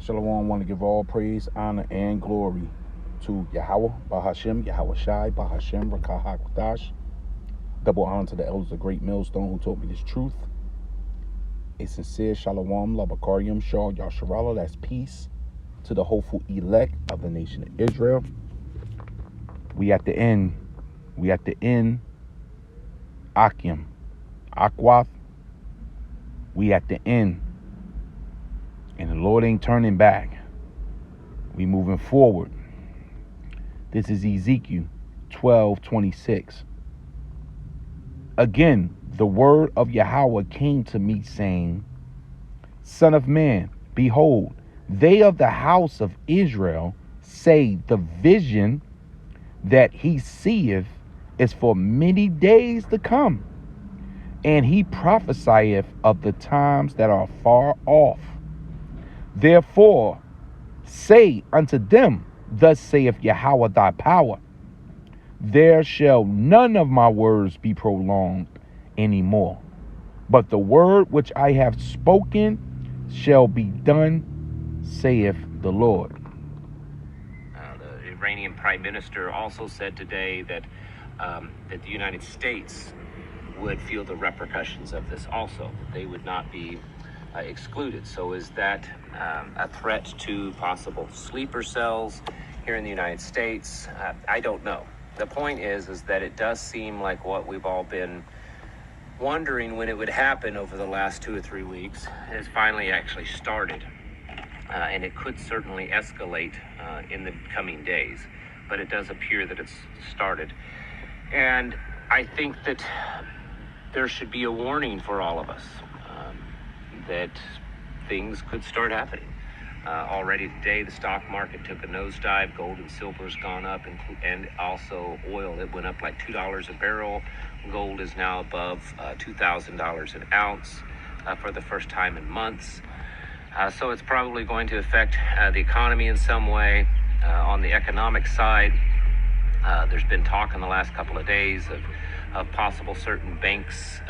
Shalom, I want to give all praise, honor, and glory to Yahweh, Bahashem, Yahweh Shai, Bahashem, Rakahakdash. Double honor to the elders of Great Millstone who taught me this truth. A sincere Shalom, Labakarium, Shah, Yasharala, that's peace to the hopeful elect of the nation of Israel. We at the end. Akim, Akwath. We at the end. And the Lord ain't turning back. We moving forward. This is Ezekiel 12:26. Again, the word of Yahweh came to me, saying, Son of man, behold, they of the house of Israel say the vision that he seeth is for many days to come, and he prophesieth of the times that are far off. Therefore, say unto them, Thus saith Yahweh thy power, there shall none of my words be prolonged any more, but the word which I have spoken shall be done, saith the Lord. The Iranian prime minister also said today that the United States would feel the repercussions of this also. They would not be excluded. So is that a threat to possible sleeper cells here in the United States? I don't know. The point is that it does seem like what we've all been wondering when it would happen over the last 2 or 3 weeks has finally actually started. And it could certainly escalate in the coming days. But it does appear that it's started. And I think that there should be a warning for all of us that things could start happening. Already today, the stock market took a nosedive. Gold and silver's gone up, and also oil. It went up like $2 a barrel. Gold is now above $2,000 an ounce for the first time in months. So it's probably going to affect the economy in some way. On the economic side, there's been talk in the last couple of days of possible certain banks,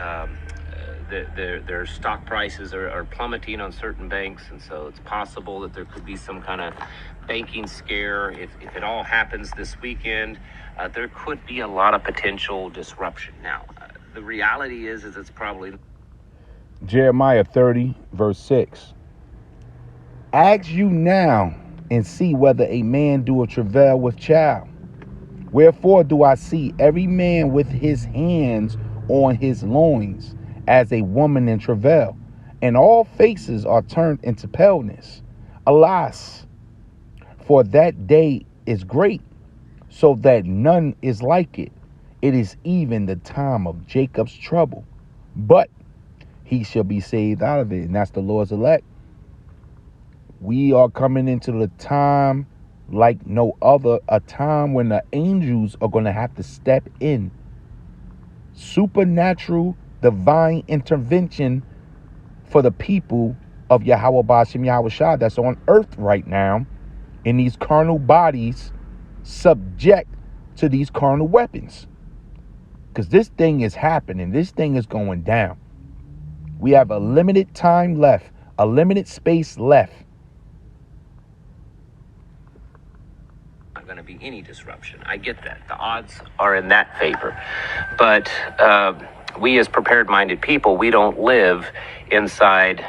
their stock prices are plummeting on certain banks, and so it's possible that there could be some kind of banking scare. If it all happens this weekend, there could be a lot of potential disruption. Now, the reality is it's probably... Jeremiah 30, verse 6. Ask you now and see whether a man do a travail with child. Wherefore do I see every man with his hands on his loins, as a woman in travail, and all faces are turned into paleness. Alas, for that day is great, so that none is like it. It is even the time of Jacob's trouble, but he shall be saved out of it. And that's the Lord's elect. We are coming into the time like no other, a time when the angels are going to have to step in. Supernatural divine intervention for the people of Yahweh Bashem Yahweh Shah that's on earth right now in these carnal bodies subject to these carnal weapons. Because this thing is happening. This thing is going down. We have a limited time left, a limited space left. Not going to be any disruption. I get that. The odds are in that favor. But we as prepared-minded people, we don't live inside,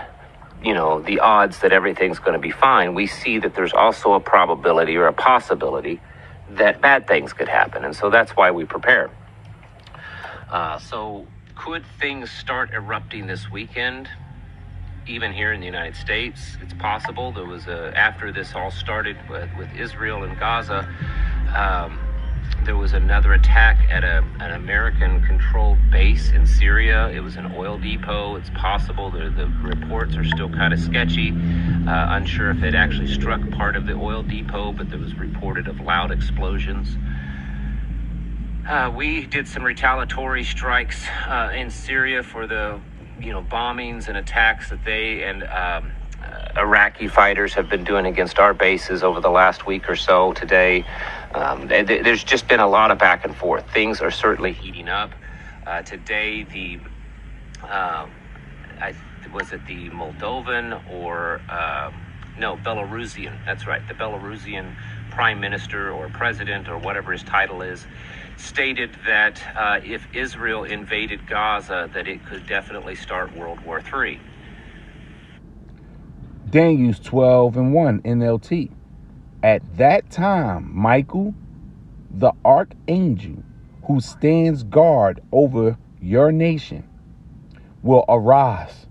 the odds that everything's going to be fine. We see that there's also a probability or a possibility that bad things could happen. And so that's why we prepare. So could things start erupting this weekend? Even here in the United States, it's possible. There was after this all started with Israel and Gaza, there was another attack at an American-controlled base in Syria. It was an oil depot. It's possible. The reports are still kind of sketchy. Unsure if it actually struck part of the oil depot, but there was reported of loud explosions. We did some retaliatory strikes in Syria for the bombings and attacks that they and Iraqi fighters have been doing against our bases over the last week or so. Today, there's just been a lot of back and forth. Things are certainly heating up. Today, was it the Moldovan or No, Belarusian. That's right. The Belarusian prime minister or president or whatever his title is stated that if Israel invaded Gaza, that it could definitely start World War III. Daniel's 12:1 NLT. At that time, Michael, the archangel who stands guard over your nation, will arise.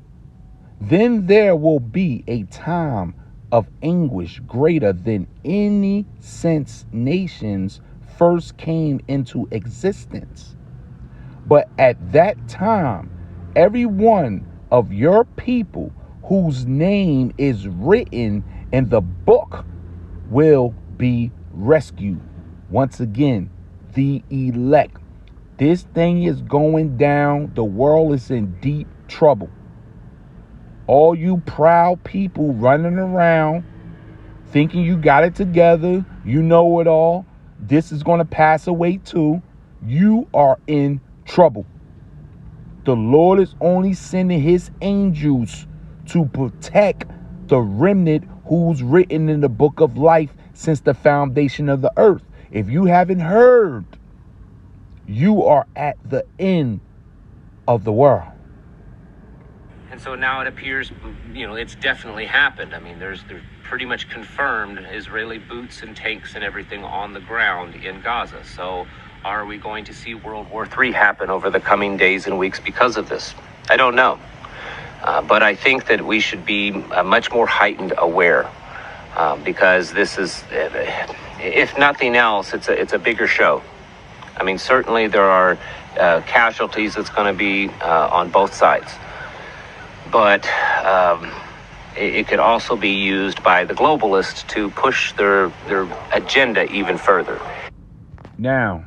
Then there will be a time of anguish greater than any since nations first came into existence. But at that time, every one of your people whose name is written in the book will be rescued. Once again, the elect. This thing is going down. The world is in deep trouble. All you proud people running around thinking you got it together, you know it all, this is going to pass away too, you are in trouble. The Lord is only sending his angels to protect the remnant who's written in the book of life since the foundation of the earth. If you haven't heard, you are at the end of the world. And so now it appears, it's definitely happened. I mean, there's pretty much confirmed Israeli boots and tanks and everything on the ground in Gaza. So are we going to see World War III happen over the coming days and weeks because of this? I don't know. But I think that we should be much more heightened aware because this is, if nothing else, it's a bigger show. I mean, certainly there are casualties that's going to be on both sides. But it could also be used by the globalists to push their agenda even further. Now,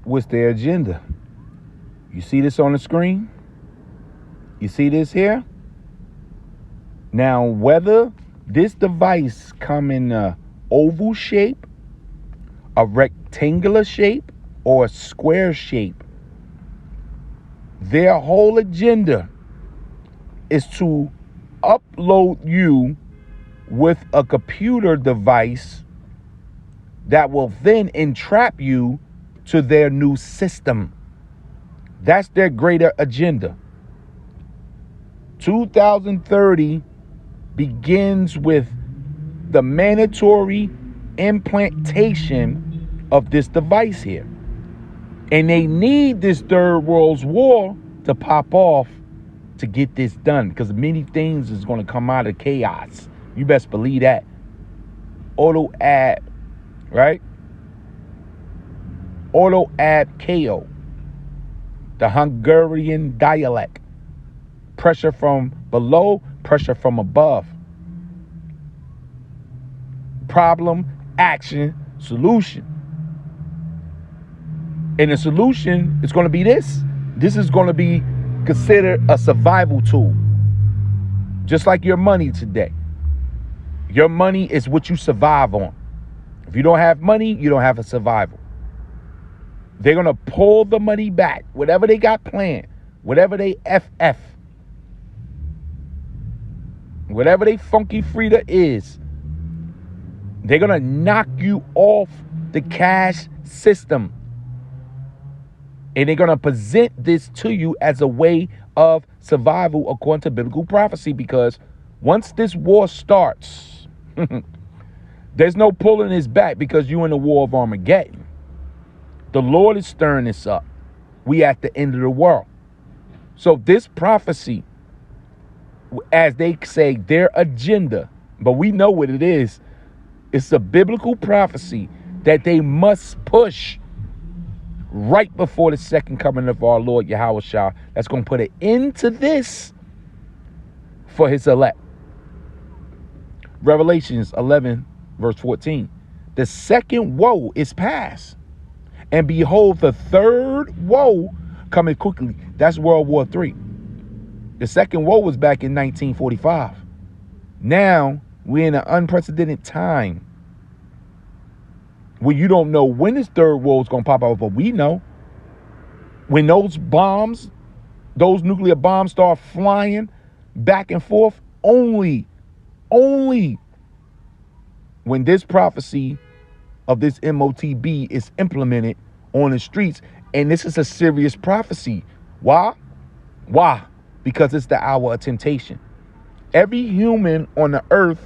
what's their agenda? You see this on the screen? You see this here? Now, whether this device come in a oval shape, a rectangular shape, or a square shape, their whole agenda is to upload you with a computer device that will then entrap you to their new system. That's their greater agenda. 2030 begins with the mandatory implantation of this device here. And they need this third world war to pop off to get this done, because many things is going to come out of chaos. You best believe that. Auto ab, right? Auto ab KO. The Hungarian dialect. Pressure from below, pressure from above. Problem, action, solution. And the solution is going to be this. This is going to be considered a survival tool. Just like your money today. Your money is what you survive on. If you don't have money, you don't have a survival. They're going to pull the money back. Whatever they got planned. Whatever they FF. Whatever they funky Frida is. They're going to knock you off the cash system. And they're going to present this to you as a way of survival according to biblical prophecy. Because once this war starts, there's no pulling this back, because you're in the war of Armageddon. The Lord is stirring this up. We at the end of the world. So this prophecy, as they say, their agenda, but we know what it is. It's a biblical prophecy that they must push right before the second coming of our Lord Yahushua. That's going to put an end to this for his elect. Revelations 11 verse 14. The second woe is past. And behold, the third woe coming quickly. That's World War III. The second woe was back in 1945. Now we're in an unprecedented time where you don't know when this third woe is going to pop out, but we know when those bombs, those nuclear bombs start flying back and forth, only when this prophecy of this MOTB is implemented on the streets. And this is a serious prophecy. Why? Why? Because it's the hour of temptation. Every human on the earth,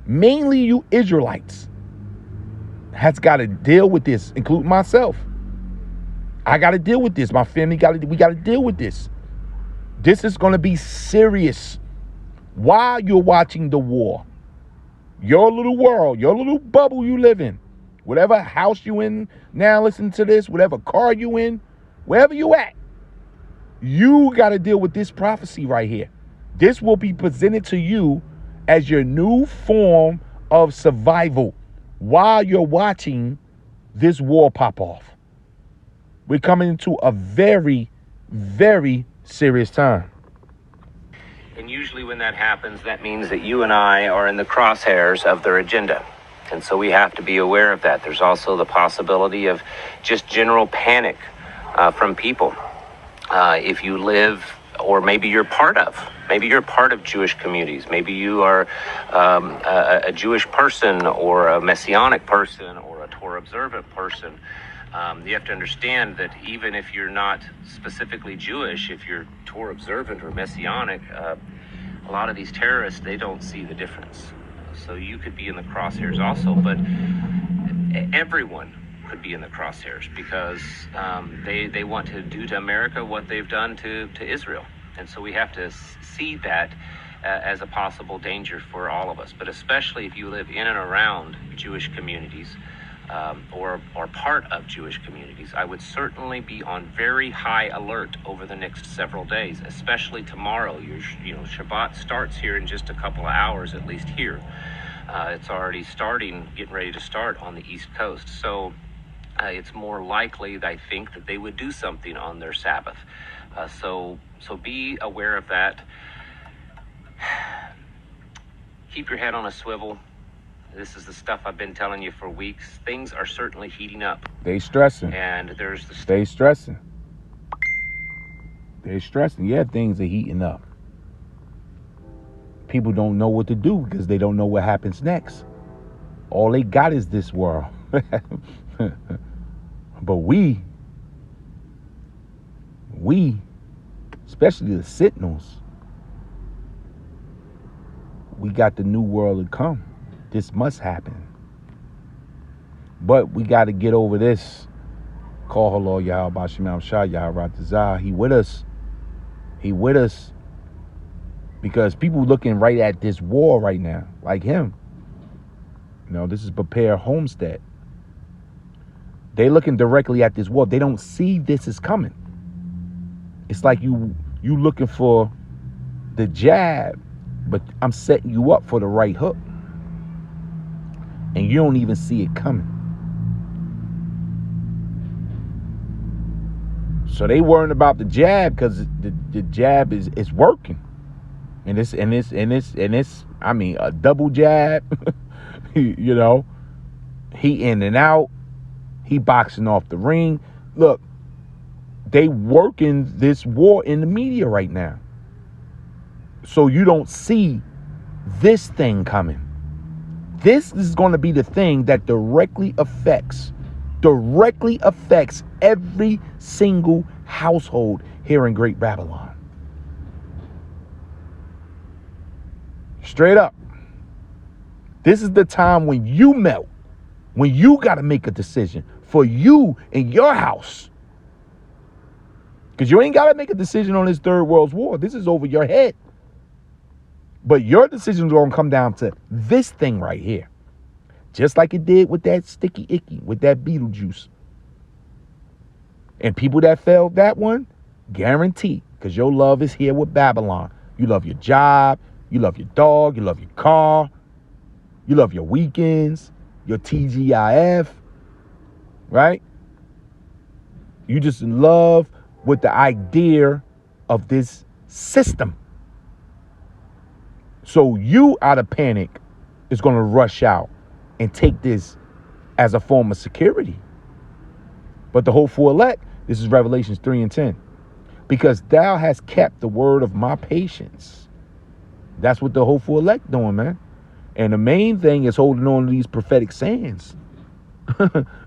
mainly you Israelites, has got to deal with this, including myself. I got to deal with this. My family we got to deal with this. This is going to be serious. While you're watching the war, your little world, your little bubble you live in, whatever house you in now, listen to this, whatever car you in, wherever you at, you got to deal with this prophecy right here. This will be presented to you as your new form of survival while you're watching this war pop off. We're coming into a very, very serious time. And usually when that happens, that means that you and I are in the crosshairs of their agenda. And so we have to be aware of that. There's also the possibility of just general panic from people. If you live, or maybe you're part of Jewish communities. Maybe you are a Jewish person or a Messianic person or a Torah observant person. You have to understand that even if you're not specifically Jewish, if you're Torah observant or Messianic, a lot of these terrorists, they don't see the difference. So you could be in the crosshairs also, but everyone could be in the crosshairs because they want to do to America what they've done to Israel. And so we have to see that as a possible danger for all of us, but especially if you live in and around Jewish communities or part of Jewish communities. I would certainly be on very high alert over the next several days, especially tomorrow. Shabbat starts here in just a couple of hours, at least here. It's already getting ready to start on the East Coast. So it's more likely, I think, that they would do something on their Sabbath. So be aware of that. Keep your head on a swivel. This is the stuff I've been telling you for weeks. Things are certainly heating up. They stressing. And there's They stressing. They stressing. Yeah, things are heating up. People don't know what to do because they don't know what happens next. All they got is this world. But we, especially the Sentinels, we got the new world to come. This must happen. But we got to get over this. Call Halal Yahweh Bashimam Shah Yahweh Ratazah. He with us. He with us. Because people looking right at this war right now, like him. This is Prepare Homestead. They looking directly at this war. They don't see this is coming. It's like you looking for the jab, but I'm setting you up for the right hook. And you don't even see it coming. So they worrying about the jab because the jab is working. And it's I mean a double jab. He in and out. He boxing off the ring. Look, they working this war in the media right now. So you don't see this thing coming. This is going to be the thing that directly affects every single household here in Great Babylon. Straight up. This is the time when you melt, when you got to make a decision for you in your house. Because you ain't got to make a decision on this third world war. This is over your head. But your decisions are going to come down to this thing right here. Just like it did with that sticky icky, with that Beetlejuice. And people that failed that one, guarantee, because your love is here with Babylon. You love your job. You love your dog. You love your car. You love your weekends, your TGIF, right? You just in love with the idea of this system. So you, out of panic, is going to rush out and take this as a form of security. But the hopeful elect, this is Revelations 3:10. Because thou hast kept the word of my patience. That's what the hopeful elect doing, man. And the main thing is holding on to these prophetic sayings.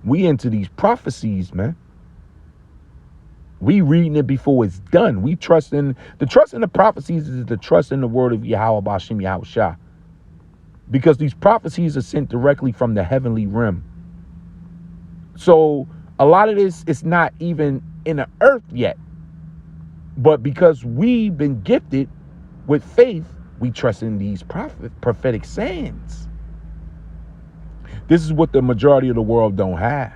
We into these prophecies, man. We reading it before it's done. We trust in the prophecies is the trust in the word of Yahweh Bashim Yahushua. Because these prophecies are sent directly from the heavenly realm. So a lot of this is not even in the earth yet. But because we've been gifted with faith, we trust in these prophetic sayings. This is what the majority of the world don't have.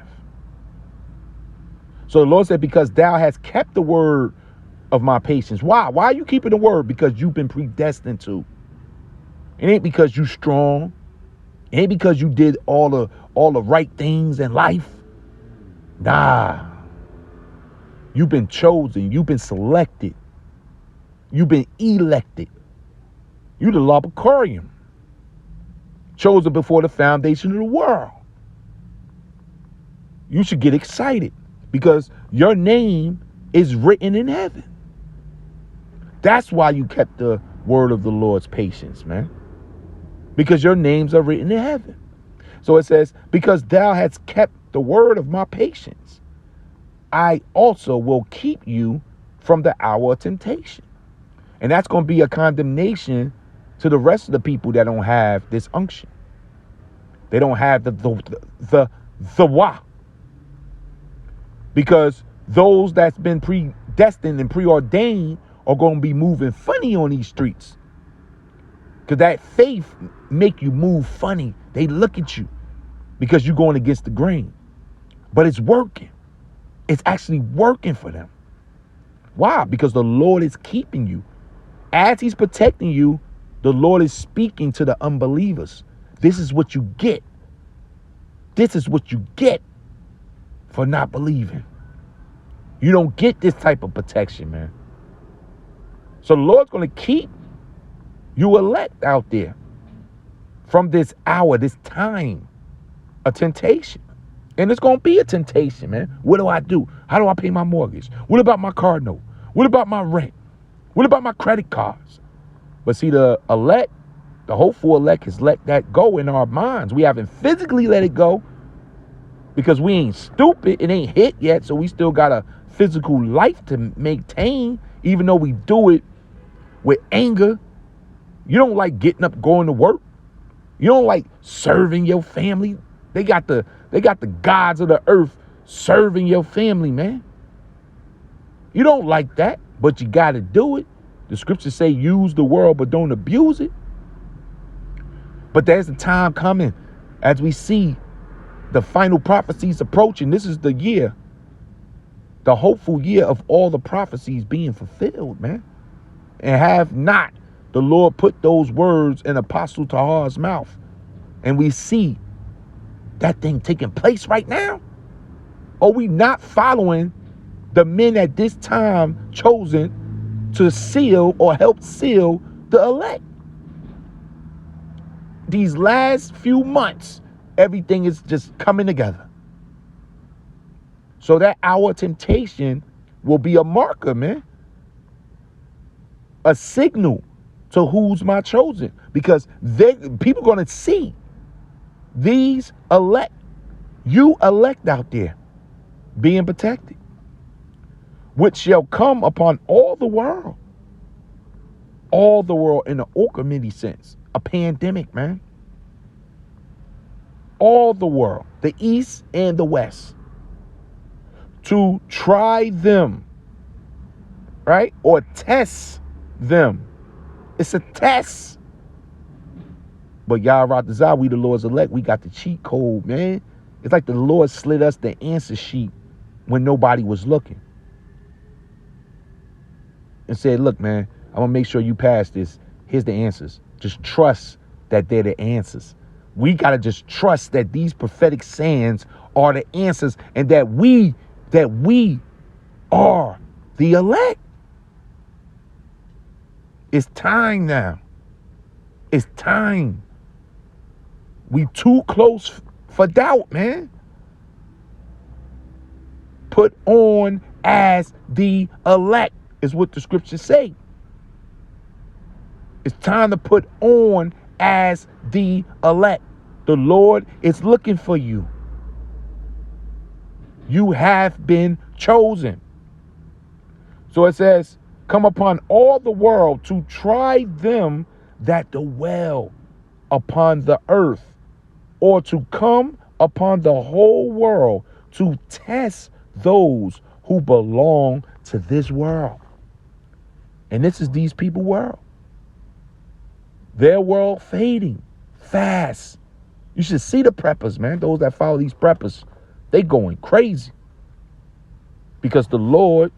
So the Lord said, because thou hast kept the word of my patience. Why? Why are you keeping the word? Because you've been predestined to. It ain't because you strong. It ain't because you did all the right things in life. Nah. You've been chosen. You've been selected. You've been elected. You the Labacorium. Chosen before the foundation of the world. You should get excited because your name is written in heaven. That's why you kept the word of the Lord's patience, man. Because your names are written in heaven. So it says, because thou hast kept the word of my patience, I also will keep you from the hour of temptation. And that's going to be a condemnation to the rest of the people that don't have this unction. They don't have the wah. Because those that's been predestined and preordained are going to be moving funny on these streets. Because that faith make you move funny. They look at you because you're going against the grain. But it's working. It's actually working for them. Why? Because the Lord is keeping you. As he's protecting you, the Lord is speaking to the unbelievers. This is what you get. This is what you get for not believing. You don't get this type of protection, man. So the Lord's going to keep you elect out there from this hour, this time, a temptation. And it's going to be a temptation, man. What do I do? How do I pay my mortgage? What about my car note? What about my rent? What about my credit cards? But see, the elect, the hopeful elect has let that go in our minds. We haven't physically let it go because we ain't stupid. It ain't hit yet, so we still got a physical life to maintain, even though we do it with anger. You don't like getting up, going to work. You don't like serving your family. They got the gods of the earth serving your family, man. You don't like that, but you got to do it. The scriptures say use the world, but don't abuse it. But there's a time coming as we see the final prophecies approaching. This is the year, the hopeful year of all the prophecies being fulfilled, man. And have not the Lord put those words in Apostle Tahar's mouth. And we see that thing taking place right now. Are we not following the men at this time chosen to seal or help seal the elect? These last few months, everything is just coming together. So that our temptation will be a marker, man. A signal to who's my chosen. Because people going to see these elect, you elect out there being protected, which shall come upon all the world in the Orcomedy sense, a pandemic, man. All the world, the East and the West, to try them, right? Or test them. It's a test. But Yahweh, we the Lord's elect, we got the cheat code, man. It's like the Lord slid us the answer sheet when nobody was looking. And said, look, man, I'm going to make sure you pass this. Here's the answers. Just trust that they're the answers. We got to just trust that these prophetic sayings are the answers and that we are the elect. It's time now. It's time. We too close for doubt, man. Put on as the elect is what the scriptures say. It's time to put on as the elect. The Lord is looking for you. You have been chosen. So it says, come upon all the world to try them that dwell upon the earth, or to come upon the whole world to test those who belong to this world. And this is these people world. Their world fading fast. You should see the preppers, man. Those that follow these preppers, they going crazy. Because the Lord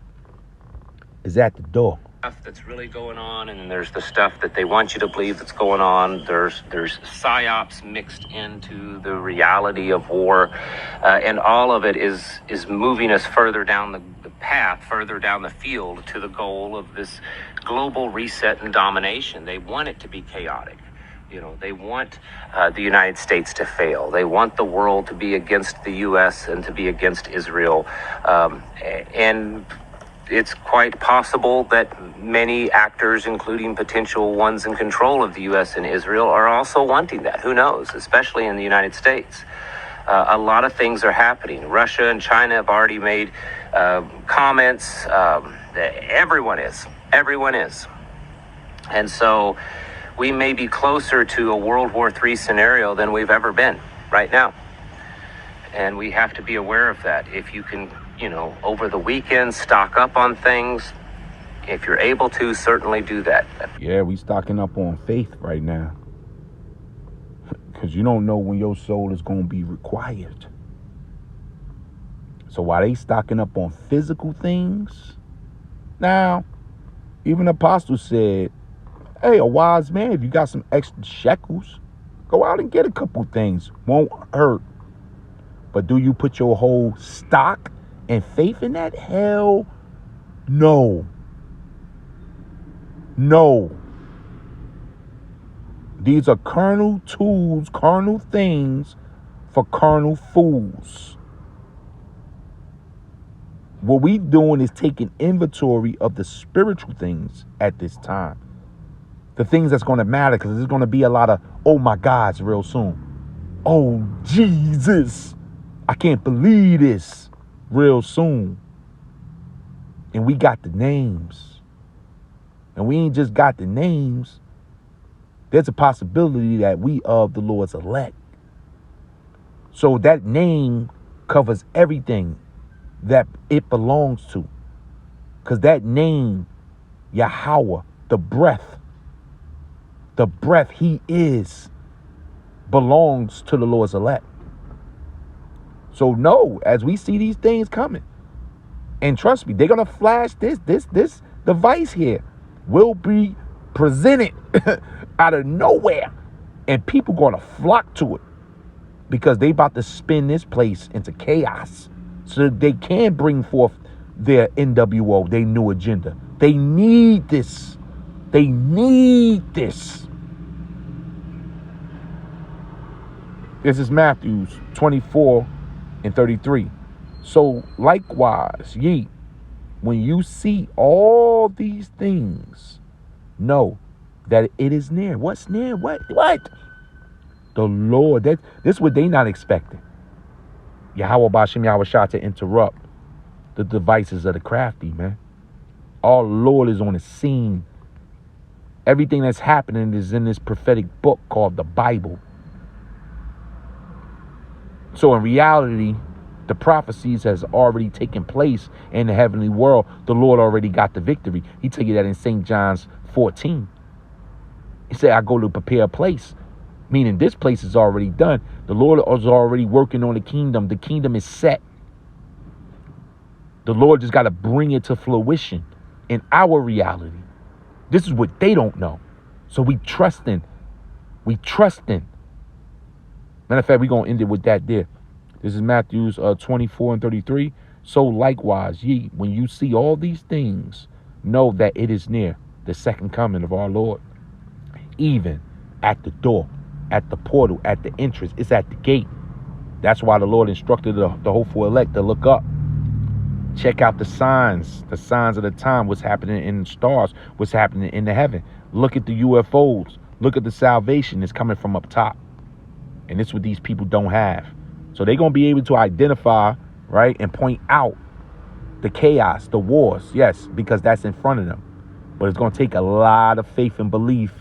is at the door. Stuff that's really going on, and there's the stuff that they want you to believe that's going on. There's psyops mixed into the reality of war, and all of it is moving us further down the path, further down the field to the goal of this global reset and domination. They want it to be chaotic. You know, they want the United States to fail. They want the world to be against the U.S. and to be against Israel, and it's quite possible that many actors, including potential ones in control of the U.S. and Israel, are also wanting that. Who knows? Especially in the United States. A lot of things are happening. Russia and China have already made comments. Everyone is. And so we may be closer to a World War III scenario than we've ever been right now. And we have to be aware of that. If you can, over the weekend, stock up on things. If you're able to, certainly do that. Yeah, we stocking up on faith right now. Because you don't know when your soul is going to be required. So while they stocking up on physical things, now, even the apostle said, hey, a wise man, if you got some extra shekels, go out and get a couple things. Won't hurt. But do you put your whole stock and faith in that? Hell no. No. These are carnal tools, carnal things for carnal fools. What we doing is taking inventory of the spiritual things at this time. The things that's going to matter, because there's going to be a lot of, oh my gods, real soon. Oh, Jesus. I can't believe this real soon. And we got the names. And we ain't just got the names. There's a possibility that we of the Lord's elect. So that name covers everything that it belongs to. Because that name, Yahweh, the breath he is, belongs to the Lord's elect. So no, as we see these things coming, and trust me, they're going to flash this device here will be presented out of nowhere, and people going to flock to it because they about to spin this place into chaos so that they can bring forth their NWO, their new agenda. They need this. They need this. This is Matthew 24:33. So likewise, ye, when you see all these things, know that it is near. What's near? What? The Lord. This is what they not expecting. Yahweh Bashim Yahweh Shah to interrupt the devices of the crafty, man. Our Lord is on the scene. Everything that's happening is in this prophetic book called the Bible. So in reality, the prophecies has already taken place in the heavenly world. The Lord already got the victory. He tell you that in St. John's 14. He said, I go to prepare a place. Meaning this place is already done. The Lord is already working on the kingdom. The kingdom is set. The Lord just got to bring it to fruition in our reality. This is what they don't know. So we trusting. Matter of fact, we're going to end it with that there. This is Matthew 24:33. So likewise, ye, when you see all these things, know that it is near, the second coming of our Lord. Even at the door, at the portal, at the entrance, it's at the gate. That's why the Lord instructed the hopeful elect to look up. Check out the signs of the time, what's happening in the stars, what's happening in the heaven. Look at the UFOs. Look at the salvation that's coming from up top. And it's what these people don't have. So they're going to be able to identify, right, and point out the chaos, the wars, yes, because that's in front of them. But it's going to take a lot of faith and belief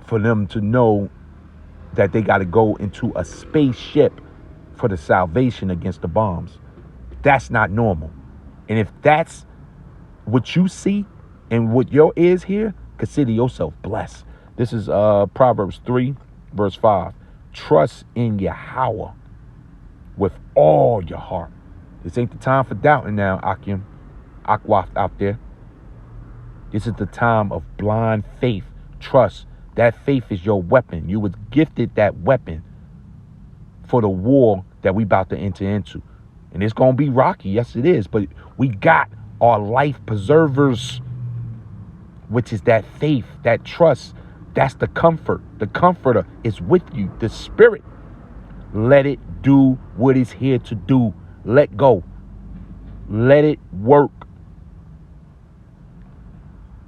for them to know that they got to go into a spaceship for the salvation against the bombs. That's not normal. And if that's what you see and what your ears hear, consider yourself blessed. This is Proverbs 3, verse 5. Trust in Yahweh with all your heart. This ain't the time for doubting now, Akim, Akwaf out there. This is the time of blind faith. Trust. That faith is your weapon. You was gifted that weapon for the war that we about to enter into. And it's going to be rocky. Yes, it is. But we got our life preservers, which is that faith, that trust. That's the comfort. The comforter is with you. The spirit. Let it do what it's here to do. Let go. Let it work.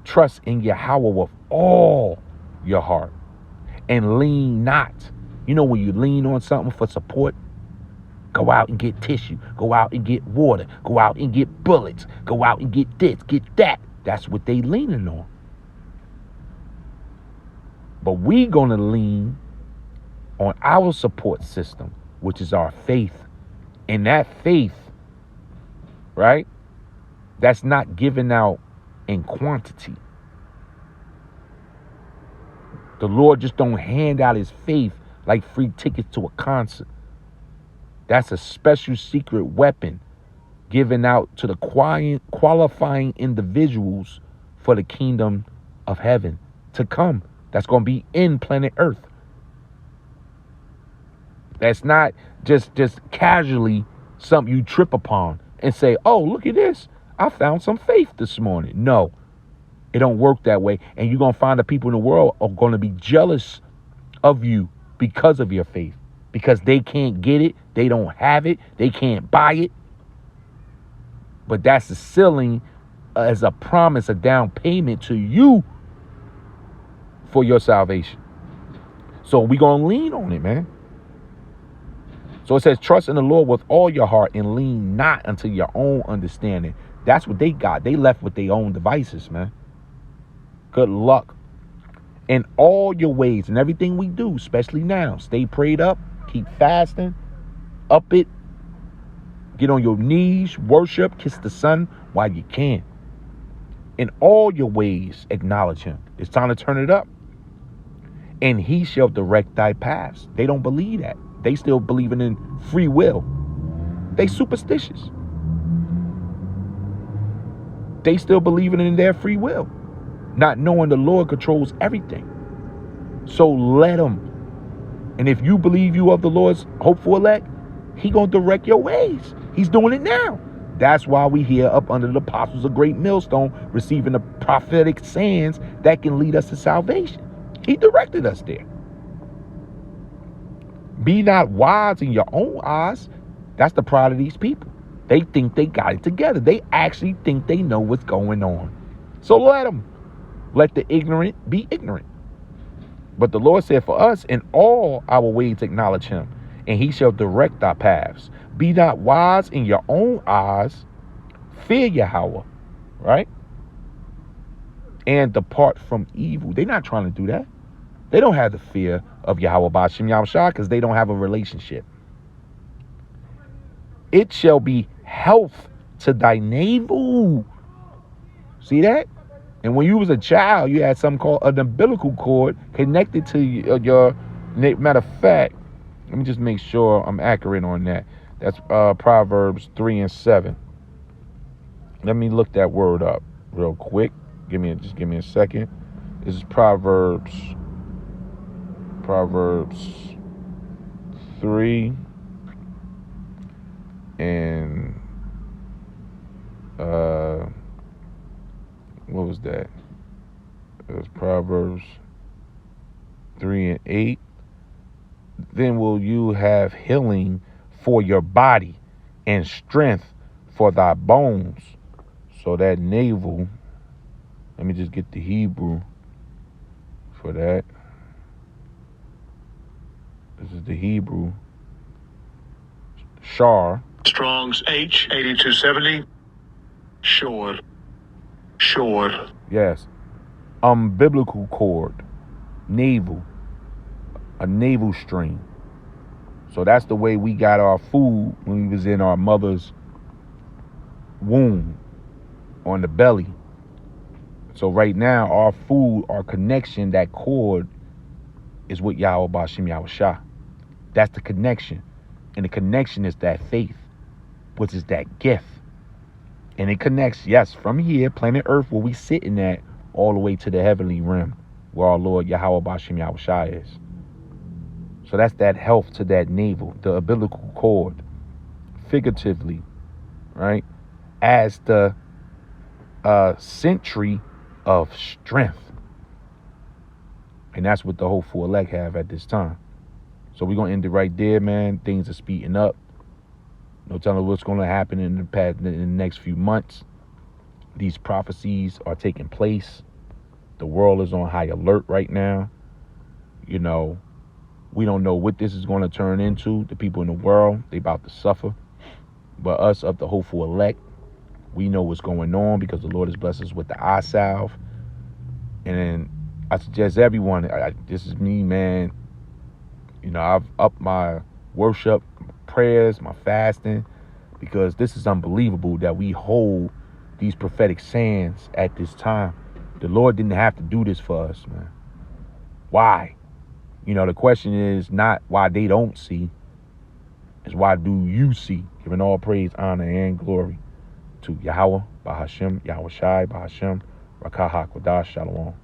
Trust in Yahweh with all your heart and lean not. You know, when you lean on something for support, go out and get tissue, go out and get water, go out and get bullets, go out and get this, get that. That's what they leaning on. But we gonna lean on our support system, which is our faith. And that faith, right, that's not given out in quantity. The Lord just don't hand out his faith like free tickets to a concert. That's a special secret weapon given out to the qualifying individuals for the kingdom of heaven to come. That's going to be in planet Earth. That's not just casually something you trip upon and say, oh, look at this. I found some faith this morning. No. It don't work that way. And you're going to find the people in the world are going to be jealous of you because of your faith. Because they can't get it. They don't have it. They can't buy it. But that's a ceiling as a promise, a down payment to you for your salvation. So we're going to lean on it, man. So it says, trust in the Lord with all your heart and lean not unto your own understanding. That's what they got. They left with their own devices, man. Good luck. In all your ways and everything we do, especially now, stay prayed up, keep fasting, up it, get on your knees, worship, kiss the sun while you can. In all your ways, acknowledge him. It's time to turn it up. And he shall direct thy paths. They don't believe that. They still believing in free will. They superstitious. They still believing in their free will, not knowing the Lord controls everything. So let him. And if you believe you of the Lord's hopeful elect, he gonna direct your ways. He's doing it now. That's why we here up under the apostles of great millstone, receiving the prophetic sayings that can lead us to salvation. He directed us there. Be not wise in your own eyes. That's the pride of these people. They think they got it together. They actually think they know what's going on. So let them. Let the ignorant be ignorant. But the Lord said for us, in all our ways acknowledge him, and he shall direct our paths. Be not wise in your own eyes. Fear Yahweh, right? And depart from evil. They're not trying to do that. They don't have the fear of Yahweh Ba'ashem Yahushua because they don't have a relationship. It shall be health to thy navel. See that? And when you was a child, you had something called an umbilical cord connected to your matter of fact, let me just make sure I'm accurate on that. That's Proverbs 3 and 7. Let me look that word up real quick. Give me a second. This is Proverbs 3 and what was that? It was Proverbs 3 and 8. Then will you have healing for your body and strength for thy bones. So that navel, let me just get the Hebrew for that. This is the Hebrew. Shar. Strong's H8270. Shore. Yes. Umbilical cord. Navel. A navel string. So that's the way we got our food when we was in our mother's womb, on the belly. So right now, our food, our connection, that cord is with Yahweh Bashim Yahweh Shah. That's the connection. And the connection is that faith, which is that gift. And it connects, yes, from here, planet Earth, where we sitting at, all the way to the heavenly realm, where our Lord Yahweh Bashim Yahweh Shah is. So that's that health to that navel, the umbilical cord, figuratively, right? As the century of strength. And that's what the hopeful elect have at this time. So we're going to end it right there, man. Things are speeding up. No telling what's going to happen in the next few months. These prophecies are taking place. The world is on high alert right now. You know, we don't know what this is going to turn into. The people in the world, they about to suffer. But us of the hopeful elect, we know what's going on because the Lord has blessed us with the eye salve. And I suggest everyone, this is me, man. You know, I've upped my worship, my prayers, my fasting, because this is unbelievable that we hold these prophetic sayings at this time. The Lord didn't have to do this for us, man. Why? You know, the question is not why they don't see. It's why do you see? Giving all praise, honor, and glory to Yahweh, Bahashem, Yahweh Shai, Bahashem, Rakah HaKodash, Shalom.